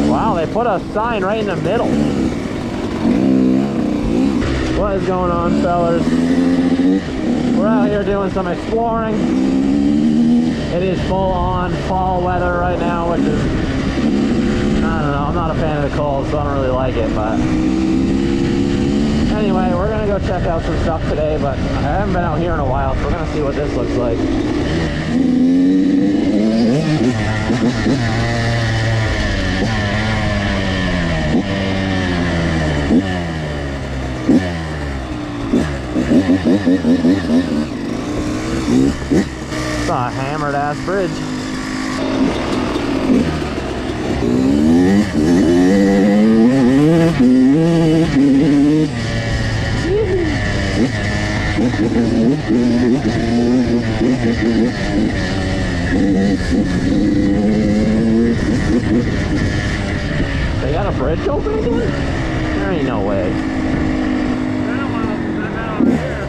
Wow, they put a sign right in the middle. What is going on, fellas? We're out here doing some exploring. It is full on fall weather right now, which is, I don't know, I'm not a fan of the cold, so I don't really like it, but anyway, we're gonna go check out some stuff today, but I haven't been out here in a while, so we're gonna see what this looks like. It's a hammered ass bridge. They got a bridge open again? There ain't no way.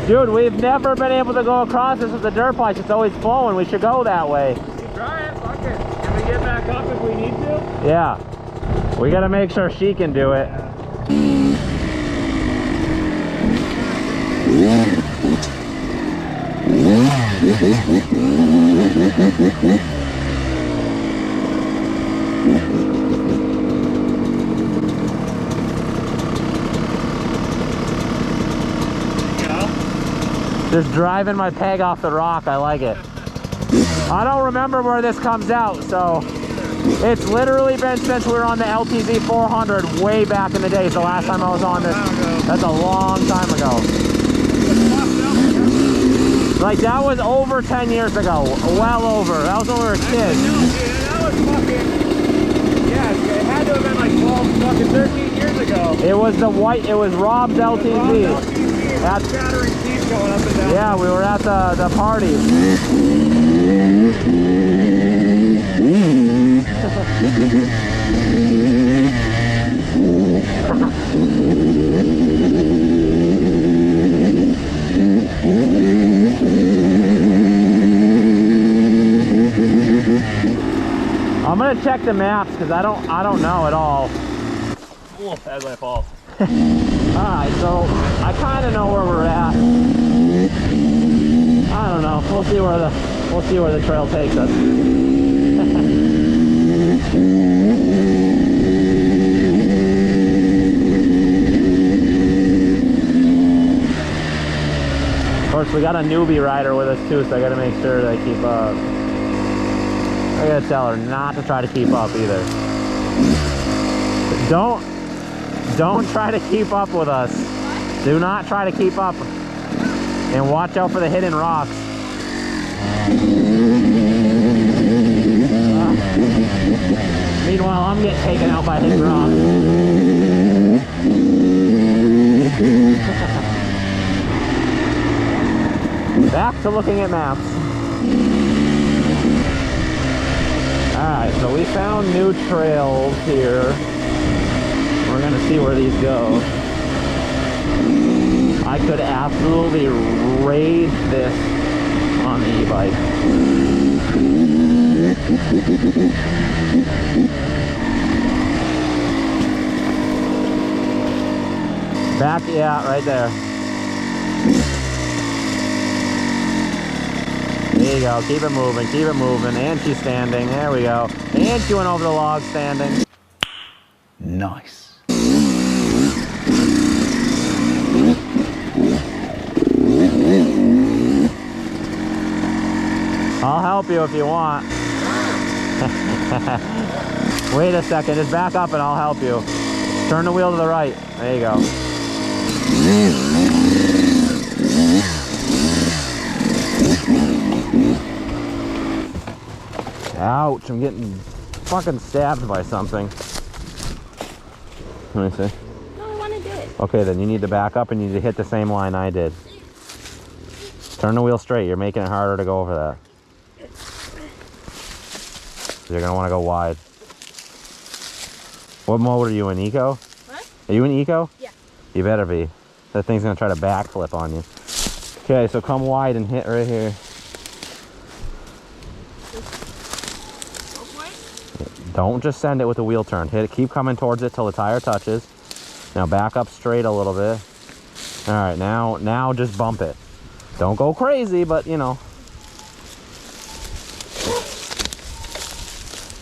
Dude, we've never been able to go across this with the dirt bikes. It's always flowing. We should go that way. Try it, fuck it. Can we get back up if we need to? Yeah. We gotta make sure she can do it. Just driving my peg off the rock, I like it. I don't remember where this comes out, so it's literally been since we were on the LTZ 400 way back in the day. So last time I was on this, that's a long time ago. Like that was over 10 years ago, well over. That was when we were kids. That was fucking, yeah, it had to have been like 12, fucking 13 years ago. It was the white, it was Rob's LTZ. That's scattering seats going up and down. Yeah, we were at the party. I'm gonna check the maps because I don't know at all. Ooh, as I fall. Alright, so I kinda know where we're at. I don't know. We'll see where the trail takes us. Of course, we got a newbie rider with us too, so I gotta make sure that I keep up. I gotta tell her not to try to keep up either. Don't try to keep up with us. Do not try to keep up. And watch out for the hidden rocks. Meanwhile, I'm getting taken out by hidden rocks. Back to looking at maps. Alright, so we found new trails here. We're gonna see where these go. I could absolutely raid this on the e-bike. Back, yeah, right there. There you go, keep it moving, and she's standing, there we go. And she went over the log standing. Nice. I'll help you if you want. Wait a second, just back up and I'll help you. Turn the wheel to the right. There you go. Ouch, I'm getting fucking stabbed by something. Let me see. No, I want to do it. Okay, then you need to back up and you need to hit the same line I did. Turn the wheel straight. You're making it harder to go over that. You're going to want to go wide. What mode are you in, Eco? What? Are you in Eco? Yeah. You better be. That thing's going to try to backflip on you. Okay, so come wide and hit right here. Don't just send it with the wheel turn. Hit it, keep coming towards it till the tire touches. Now back up straight a little bit. All right, now just bump it. Don't go crazy, but you know.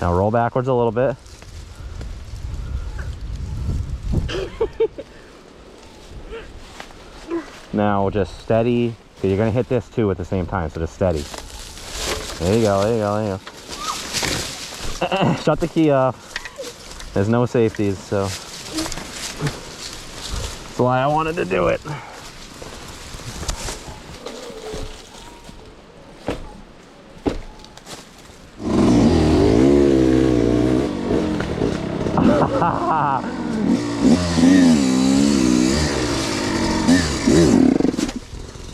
Now roll backwards a little bit. Now just steady. Okay, you're gonna hit this too at the same time, so just steady. There you go, there you go, there you go. Shut the key off. There's no safeties, so that's why I wanted to do it.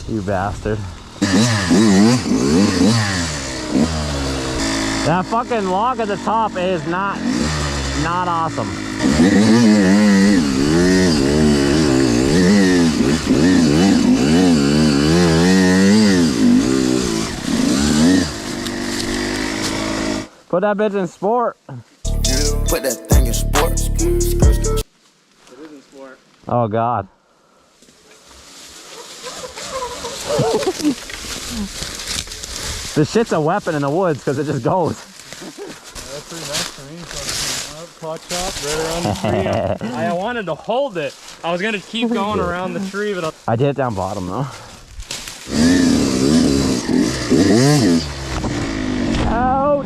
You bastard. That fucking log at the top is not awesome. Put that bitch in sport. Put that thing in sport. It isn't sport. Oh God. This shit's a weapon in the woods because it just goes. That's pretty nice for me. Clutch up right around the tree. I wanted to hold it. I was gonna keep going around the tree, but I did it down bottom though. Out.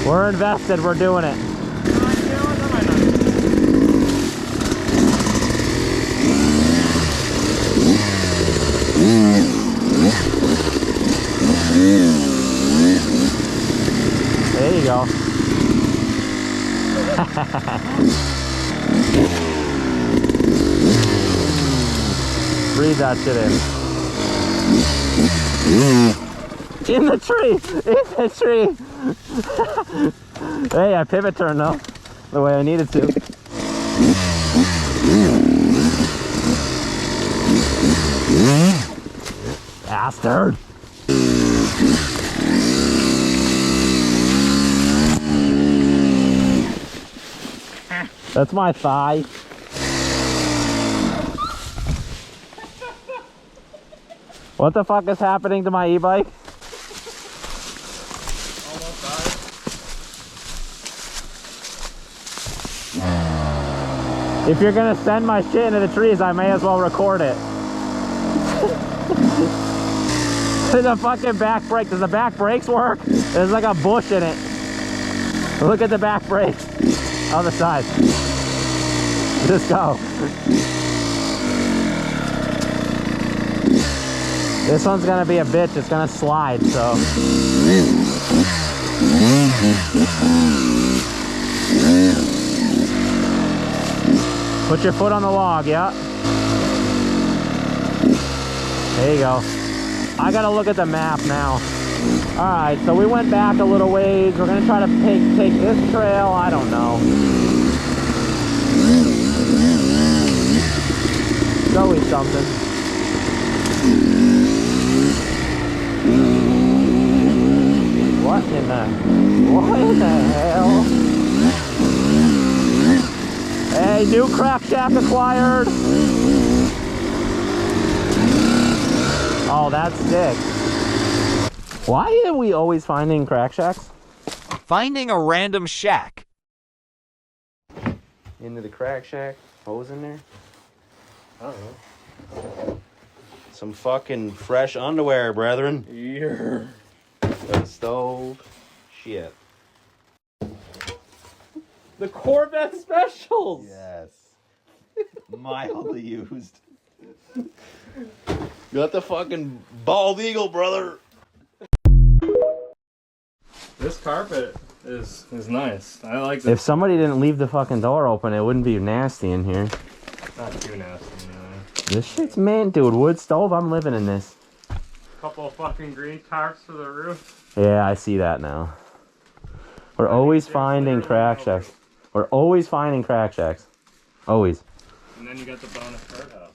We're invested. We're doing it. There you go. Breathe that shit in. In the tree! In the tree! Hey, I pivot turned though, the way I needed to. Bastard! That's my thigh. What the fuck is happening to my e-bike? almost died. If you're gonna send my shit into the trees, I may as well record it. There's a fucking back brake. Does the back brakes work? There's like a bush in it. Look at the back brakes on the side. Just go. This one's gonna be a bitch. It's gonna slide, so. Put your foot on the log, yeah. There you go. I gotta look at the map now. Alright, so we went back a little ways. We're gonna try to take this trail. I don't know. Go eat something. What in the hell? Hey, new crack shack acquired. Oh, that's sick. Why are we always finding crack shacks? Finding a random shack. Into the crack shack, hose in there. I don't know. Some fucking fresh underwear, brethren. Yeah. The stove. Shit. The Corvette specials. Yes. Mildly used. Got the fucking bald eagle, brother. This carpet is nice. I like If this. somebody didn't leave the fucking door open, it wouldn't be nasty in here. Not too nasty, anyway. This shit's mint, dude. Wood stove, I'm living in this. Couple of fucking green tarps for the roof. Yeah, I see that now. We're always finding crack shacks. We're always finding crack shacks. Always. And then you got the bonus birdhouse.